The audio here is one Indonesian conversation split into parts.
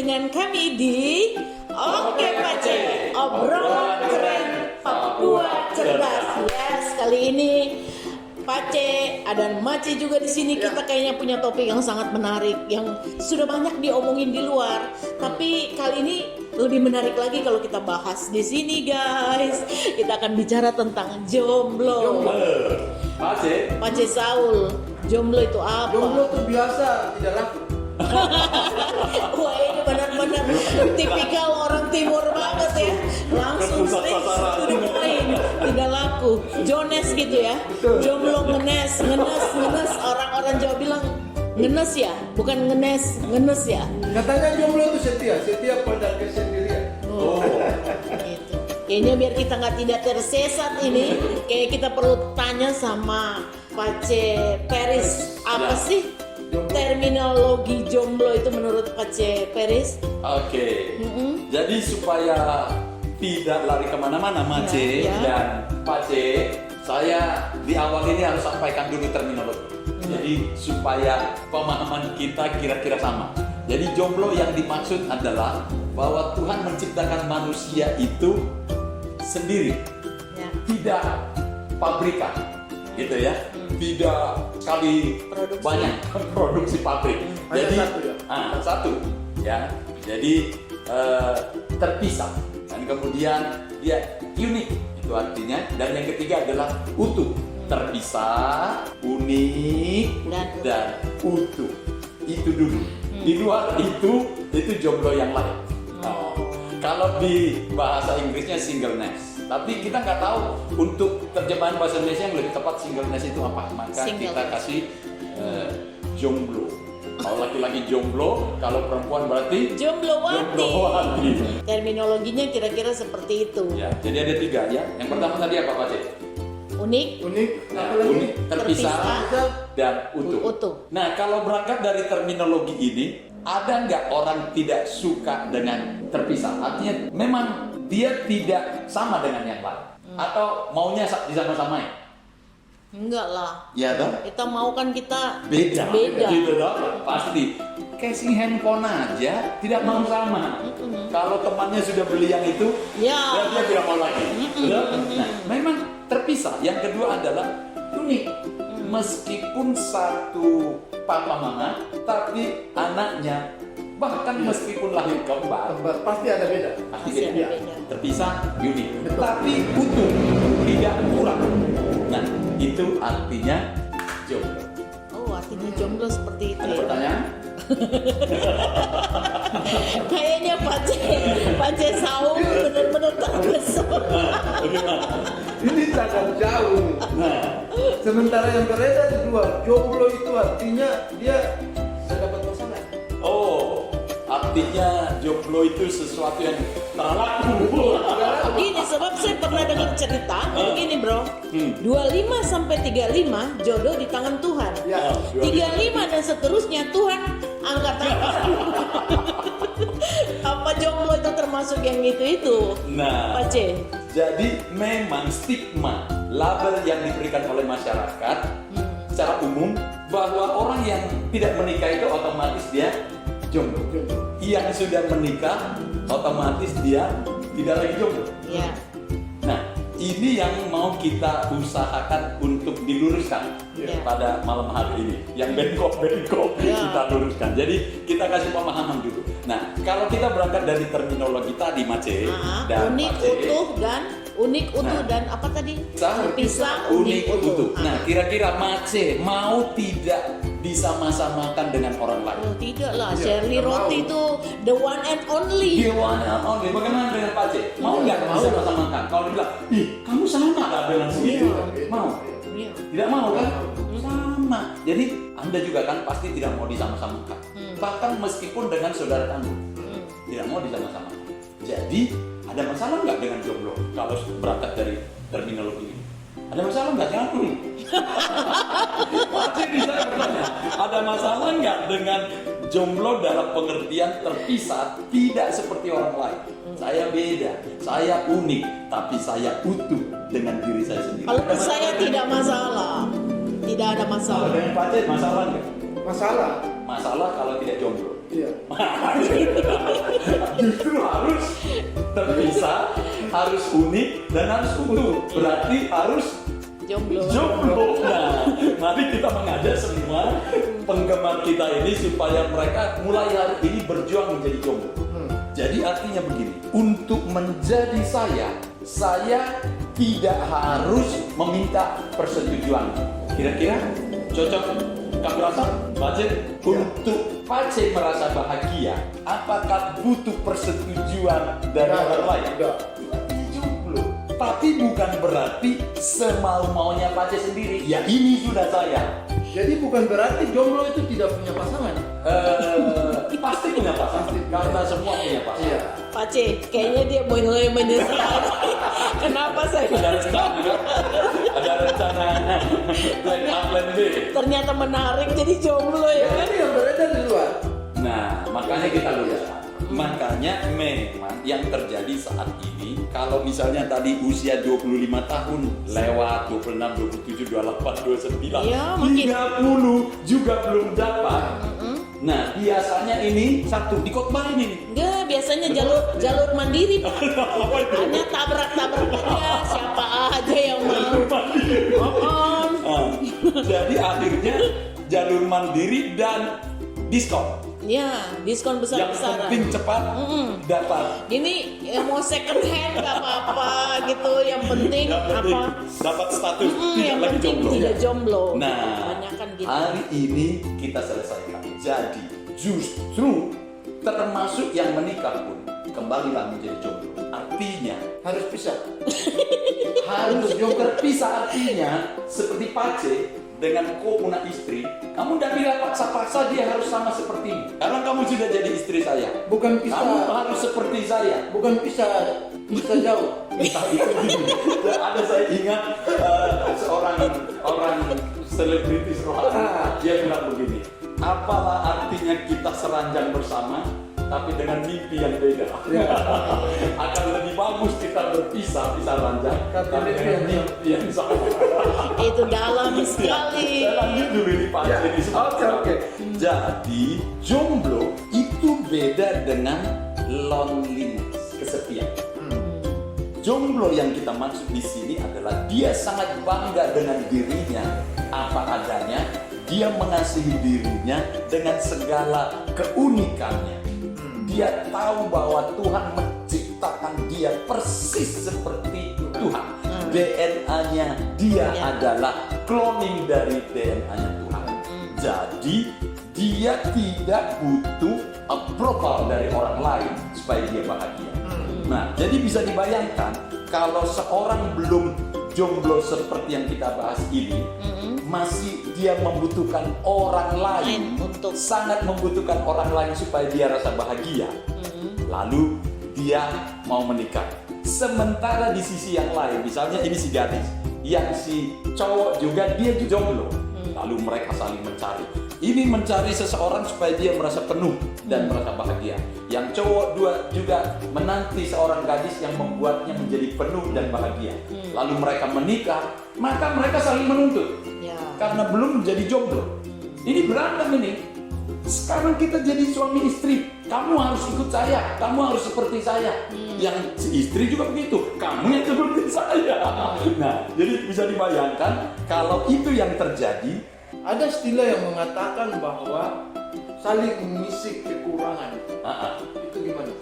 dengan kami di Oke Pace, obrolan keren Papua cerdas. Yes, kali ini Pace dan Mace juga di sini. Kita kayaknya punya topik yang sangat menarik yang sudah banyak diomongin di luar. Tapi kali ini lebih menarik lagi kalau kita bahas di sini, guys. Kita akan bicara tentang jomblo. Pace Saul, jomblo itu apa? Jomblo itu biasa, tidak laku. Wah, ini benar-benar tipikal orang timur banget ya. Langsung straight to the point. Tidak laku, Jones gitu ya. Jomblo ngenes. Orang-orang Jawa bilang ngenes ya, bukan ngenes ya. Katanya jomblo itu setia pada kesendirian. Oh, gitu. Kayaknya biar kita tidak tersesat ini, kayak kita perlu tanya sama Pace Peris, apa sih terminologi jomblo itu menurut Pace Peris? Oke. Jadi supaya tidak lari kemana-mana Mace dan Pace, saya di awal ini harus sampaikan dulu terminologi. Jadi supaya pemahaman kita kira-kira sama. Jadi jomblo yang dimaksud adalah bahwa Tuhan menciptakan manusia itu sendiri, tidak pabrikan, gitu ya, tidak sekali banyak produksi pabrik. Jadi satu ya, jadi terpisah dan kemudian dia unik, itu artinya. Dan yang ketiga adalah utuh, terpisah, unik dan utuh. Itu dulu. Di luar itu jomblo yang lain. Kalau di bahasa Inggrisnya singleness, tapi kita nggak tahu untuk terjemahan bahasa Indonesia yang lebih tepat singleness itu apa. Maka kita kasih jomblo. Kalau laki-laki jomblo, kalau perempuan berarti jomblowati. Terminologinya kira-kira seperti itu. Ya, jadi ada tiga ya. Yang pertama tadi apa Pak Cik? Unik, unik, terpisah, dan utuh. Nah, kalau berangkat dari terminologi ini, ada nggak orang tidak suka dengan terpisah? Artinya memang dia tidak sama dengan yang lain, atau maunya disama-samain? Enggak lah. Ya toh? Kita mau kan kita beda. Gitu loh, pasti. Casing handphone aja tidak mau sama. Kalau temannya sudah beli yang itu, dia tidak mau lagi. Nah, memang terpisah. Yang kedua adalah unik. Meskipun satu papa mama, tapi anaknya bahkan meskipun lahir kembar, pasti ada beda. Pasti beda. Terpisah, unik. Tapi utuh, tidak kurang. Nah, itu artinya jomblo. Oh, artinya jomblo seperti itu. Ada ya? pertanyaan? Kayaknya Pace Saul benar-benar terpesona. Ini sangat jauh. Nah, Sementara yang beredar di luar, jomblo itu artinya dia tidak dapat pasangan. oh, artinya jomblo itu sesuatu yang tak laku. Gini, sebab saya pernah dengar cerita begini bro, 25 sampai 35 jodoh di tangan Tuhan. 35 dan seterusnya Tuhan angkat tangan. Apa jomblo itu termasuk yang itu? Nah, Pace. jadi memang stigma, label yang diberikan oleh masyarakat secara umum bahwa orang yang tidak menikah itu otomatis dia jomblo. Yang sudah menikah otomatis dia tidak lagi jomblo. Ya. Nah, ini yang mau kita usahakan untuk diluruskan pada malam hari ini. Yang bengkok kita luruskan. Jadi kita kasih pemahaman dulu. Nah, kalau kita berangkat dari terminologi tadi Mace dan unik, Pace, utuh dan apa tadi? Terpisah, unik, utuh. Nah, kira-kira Mace mau tidak disama-samakan dengan orang lain? Oh, tidak lah, Shirley Roti itu the one and only. The one and only. Bagaimana dengan Pace? Mau nggak disama-samakan? Kalau dibilang, ih, kamu sama nggak dengan segitu? Mau? Tidak mau kan? Sama. Jadi Anda juga kan pasti tidak mau disama-samakan. Bahkan meskipun dengan saudara kamu, tidak mau disama-samakan. Jadi ada masalah nggak dengan jomblo? Kalau berangkat dari terminologi ini, ada masalah nggak? Jangan dulu. Pasti bisa bertanya. Ada masalah nggak dengan jomblo dalam pengertian terpisah, tidak seperti orang lain? Saya beda, saya unik, tapi saya utuh dengan diri saya sendiri. Kalau saya tidak masalah, tidak ada masalah. Kalau dengan Pace masalah nggak? Masalah. Masalah kalau tidak jomblo. Iya. Justru harus terpisah, harus unik dan harus utuh. Berarti harus Jomblo. jomblo. Nah, mari kita mengajak semua penggemar kita ini supaya mereka mulai hari ini berjuang menjadi jomblo. Jadi artinya begini, untuk menjadi saya tidak harus meminta persetujuan. Kira-kira cocok? Kamu rasa? Pace, untuk Pace merasa bahagia, apakah butuh persetujuan dari orang lain? Enggak. Dia jomblo. Tapi bukan berarti semau-maunya Pace sendiri. Ya ini sudah saya. Jadi bukan berarti jomblo itu tidak punya pasangan. Pasti punya pasangan. Karena semua punya pasangan. Iya. Pace, kayaknya dia mulai menyesal. Kenapa saya? Ada rencana, ada rencana plan A, plan B. Ternyata menarik jadi jomblo ya kan? Ini yang beredar di luar. Nah, makanya kita luruskan. Makanya memang yang terjadi saat ini, kalau misalnya tadi usia 25 tahun lewat 26, 27, 28, 29, Iya, makin. 30 juga belum dapat. Nah, biasanya ini satu dikotbahin ini. Enggak, biasanya jalur mandiri Pak. Hanya tabrak-tabrak aja, siapa aja yang mau. Ah, jadi akhirnya jalur mandiri dan diskon. Ya, diskon Yang besar-besaran. penting cepat dapat. Gini, ya mau second hand gak apa-apa gitu. Yang penting Yang penting apa? dapat status tidak Yang lagi penting jomblo. tidak jomblo. Nah, Kebanyakan gitu. hari ini kita selesaikan. Jadi justru termasuk yang menikah pun kembalilah menjadi jomblo. Artinya Harus pisah. harus terpisah, artinya seperti Pace dengan kau punya istri, kamu tidak bisa paksa-paksa dia harus sama sepertimu. Karena kamu sudah jadi istri saya. Bukan Kamu pisah. harus seperti saya. Bukan pisah jauh. Entah itu gini. Ada saya ingat seorang orang selebritis rohani, dia bilang begini, apalah artinya kita seranjang bersama tapi dengan mimpi yang beda. Akan lebih bagus kita berpisah ranjang tapi dengan mimpi yang sama. Itu dalam sekali. Saya lanjut dulu ini Pak. Ya. Jadi Oke. Jadi jomblo itu beda dengan loneliness, kesepian. Jomblo yang kita maksud di sini adalah dia sangat bangga dengan dirinya apa adanya, dia mengasihi dirinya dengan segala keunikannya. Dia tahu bahwa Tuhan menciptakan dia persis seperti Tuhan. DNA-nya dia adalah cloning dari DNA-nya Tuhan. Jadi dia tidak butuh approval dari orang lain supaya dia bahagia. Nah, jadi bisa dibayangkan kalau seorang belum jomblo seperti yang kita bahas ini, masih dia membutuhkan orang lain, Untuk sangat membutuhkan orang lain supaya dia rasa bahagia. Lalu dia mau menikah. Sementara di sisi yang lain, misalnya ini si gadis, yang si cowok juga dia jomblo. Lalu mereka saling mencari. Ini mencari seseorang supaya dia merasa penuh dan merasa bahagia. Yang cowok juga menanti seorang gadis yang membuatnya menjadi penuh dan bahagia. Lalu mereka menikah, maka mereka saling menuntut. ya. Karena belum menjadi jomblo. Ini berantem ini. Sekarang kita jadi suami istri. Kamu harus ikut saya. Kamu harus seperti saya. Yang si istri juga begitu. Kamu yang seperti saya. Nah, jadi bisa dibayangkan kalau itu yang terjadi. Ada istilah yang mengatakan bahwa saling mengisi kekurangan. Itu gimana?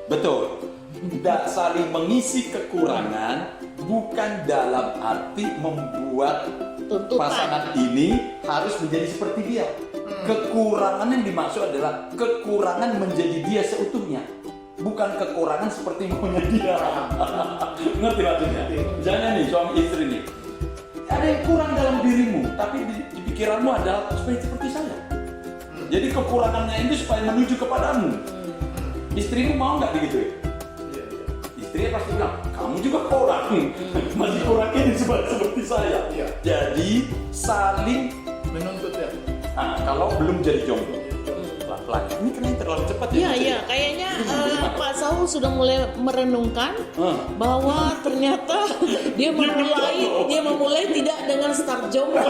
Betul. Tidak saling mengisi kekurangan bukan dalam arti membuat Tuntutan. pasangan ini harus menjadi seperti dia. Kekurangan yang dimaksud adalah kekurangan menjadi dia seutuhnya, bukan kekurangan seperti maunya dia. Ngerti maksudnya? Misalnya nih suami istri nih, ada yang kurang dalam dirimu, tapi di pikiranmu adalah supaya seperti saya. Jadi kekurangannya itu supaya menuju kepadamu. Istrimu mau nggak begitu? Istrinya pasti bilang, kamu juga kurang, masih kurang ini seperti saya. Iya. Jadi saling, Menuntut ya. nah, kalau belum jadi jomblo, laki ini kan terlalu cepat ya. Iya, iya. Kayaknya Pak Saul sudah mulai merenungkan bahwa ternyata dia memulai tidak dengan start jomblo.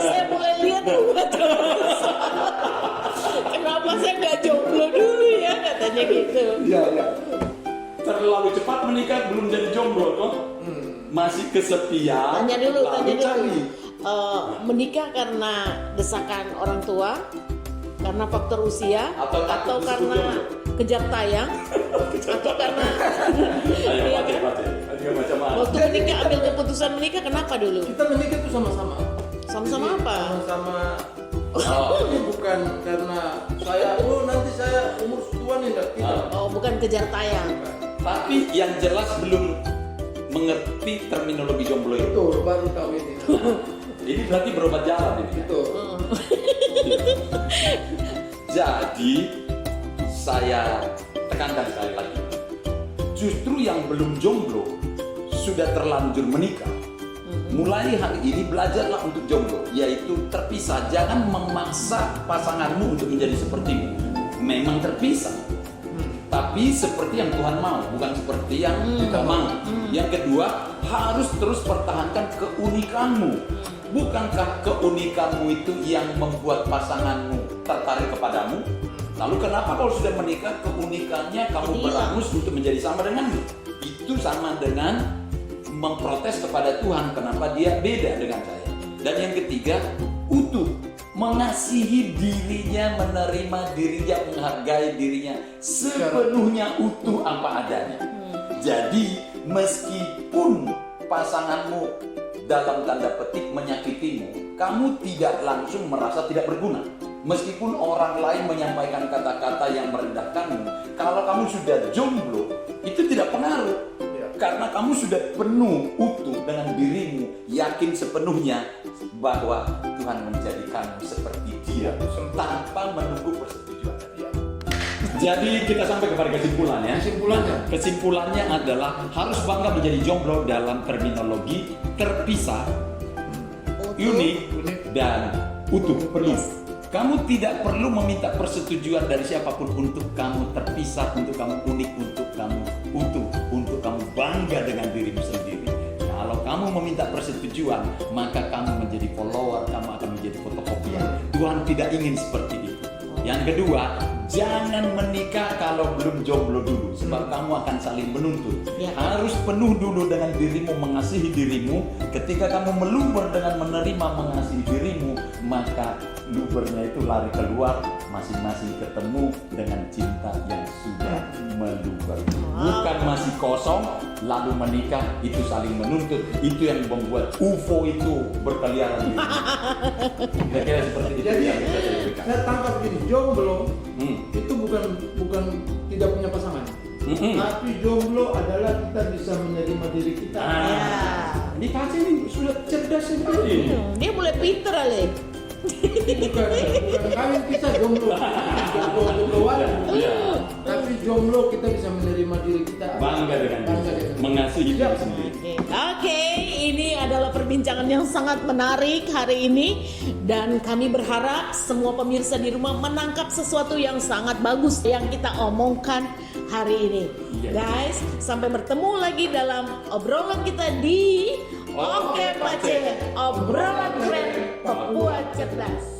Saya mulai lihat Iya, iya. Terlalu cepat menikah belum jadi jomblo toh? Masih kesepian. Tanya dulu, lalu cari. Menikah karena desakan orang tua, karena faktor usia, Atau takut karena jomblo? kejar tayang, atau karena Ayo Iya Pace, kan? Pace. Ayo macam-macam. waktu menikah ambil keputusan menikah kenapa dulu? Kita menikah tuh sama-sama. Sama-sama Jadi, apa? Sama-sama. Oh. Ini bukan karena saya, nanti saya umur setuan nih, enggak. Tidak. Oh, bukan kejar tayang. Tapi yang jelas belum mengerti terminologi jomblo itu. Betul, baru tahu ini. Ini berarti berobat jalan ini. Betul. Jadi saya tekankan sekali lagi, justru yang belum jomblo sudah terlanjur menikah. Mulai hari ini belajarlah untuk jomblo, yaitu terpisah. Jangan memaksa pasanganmu untuk menjadi sepertimu. Memang terpisah, tapi seperti yang Tuhan mau, bukan seperti yang kita mau. Yang kedua, harus terus pertahankan keunikanmu. Bukankah keunikanmu itu yang membuat pasanganmu tertarik kepadamu? Lalu kenapa kalau sudah menikah keunikannya kamu berangus untuk menjadi sama denganmu? Itu sama dengan memprotes kepada Tuhan, kenapa dia beda dengan saya. Dan yang ketiga, utuh, mengasihi dirinya, menerima dirinya, menghargai dirinya sepenuhnya utuh apa adanya. Jadi meskipun pasanganmu dalam tanda petik menyakitimu, kamu tidak langsung merasa tidak berguna. Meskipun orang lain menyampaikan kata-kata yang merendahkanmu, kalau kamu sudah jomblo, itu tidak pengaruh. Karena kamu sudah penuh utuh dengan dirimu, yakin sepenuhnya bahwa Tuhan menjadikanmu seperti Dia tanpa menunggu persetujuan dari Dia. Jadi kita sampai kepada kesimpulannya. Kesimpulannya adalah harus bangga menjadi jomblo dalam terminologi terpisah, unik dan utuh penuh. Kamu tidak perlu meminta persetujuan dari siapapun untuk kamu terpisah, untuk kamu unik, untuk kamu utuh, untuk kamu bangga dengan dirimu sendiri. Kalau kamu meminta persetujuan, maka kamu menjadi follower, kamu akan menjadi fotokopian. Tuhan tidak ingin seperti itu. Yang kedua, jangan menikah kalau belum jomblo dulu, sebab kamu akan saling menuntut. Harus penuh dulu dengan dirimu, mengasihi dirimu. Ketika kamu meluber dengan menerima mengasihi dirimu, maka lubernya itu lari keluar, masing-masing ketemu dengan cinta yang sudah meluber. Bukan masih kosong, lalu menikah, itu saling menuntut. Itu yang membuat UFO itu berkeliaran. Kira-kira seperti itu. Jadi yang bisa saya berikan. saya tangkap gini, jomblo itu bukan tidak punya pasangan. Tapi jomblo adalah kita bisa menerima diri kita. Ini Pace ini sudah cerdas sekali. Dia mulai pinter Ale. Bukan kawin kita jomblo tapi jomblo kita bisa menerima diri kita, Bangga dengan diri, mengasihi diri sendiri. Oke, ini adalah perbincangan yang sangat menarik hari ini. Dan kami berharap semua pemirsa di rumah menangkap sesuatu yang sangat bagus yang kita omongkan hari ini. Guys, sampai bertemu lagi dalam obrolan kita di Oke Pace, obrolan keren Papua cerdas.